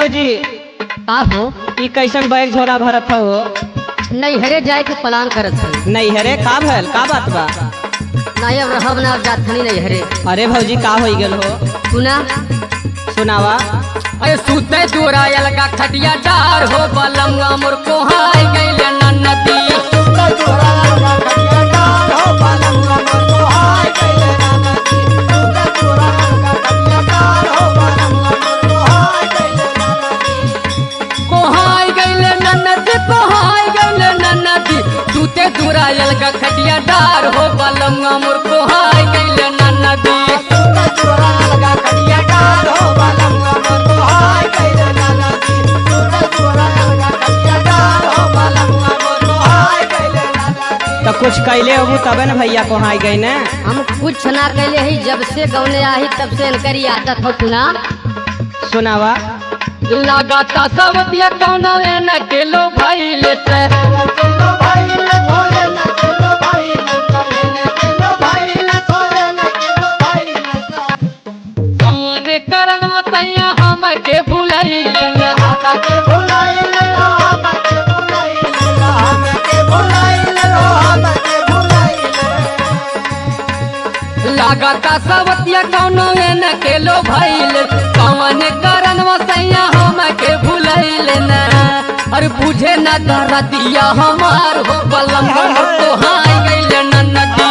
भौजी का हो ई कैसन बैग झोला भरत हो? नैहरे जाए के प्लान करत है। नैहरे का भल का बात बा? नहीं अब रहब ना, अब जात हनी नैहरे। अरे भौजी का हो गेल हो? सुना सुनावा। अरे सुते दुरायल का खटिया डार हो बलंगा मोर को हाय गइले नन्नती। सुते दुरायल का खटिया डार हो बलंगा मोर को हाय गइले नन्नती। तो कुछ कैले हो तबे न भैया को हाई गई ने। हम कुछ ना कैले ही, जब से गौने आई तब से इनकरी आदत हो। सुना सुनावा। लगाता सब दिया कौन न केलो भाई लेते करना तैया हम के भुलाई लगाता सबतिया कौनो न केलो भइल कौन करन वसैया हम के भुलैल न। अरे बुझे न दरदिया हमार हो बलंगा तो हाय गइल नन्नती।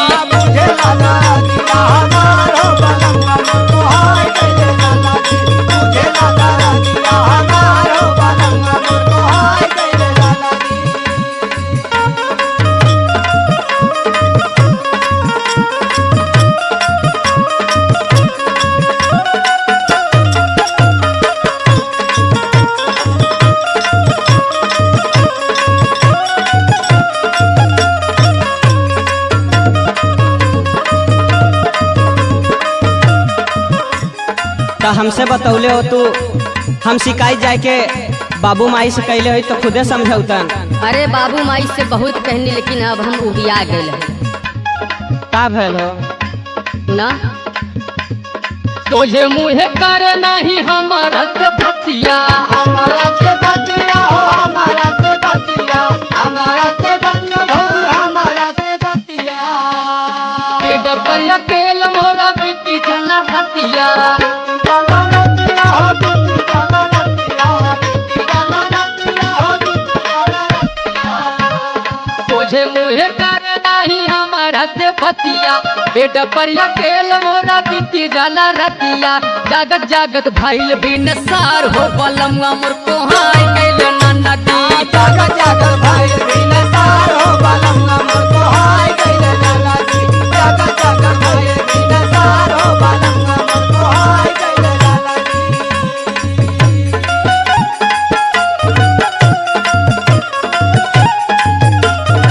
तो हमसे बतौले हो तू, हम शिकायत जाए के बाबू माई से कैले हो तो खुदे समझौतन। अरे बाबू माई से बहुत कहनी, लेकिन अब हम उबिया गए का भल हो? ना तुझे मुँह करे नहीं हमारा से भतिया हमारा से भतिया हो हमारा से भतिया हमारा से भतिया हमारा से भतिया पर अकेल मोरा बेटी जना भतिया तुझे मुँह करे नहीं हमारा से भतिया बेटा पर अकेल मोरा बीती जाला रतिया जागत जागत भाईल भी नसार हो बलंगा मोर को हाय गइल नन्नती। जागत जागत भाईल भी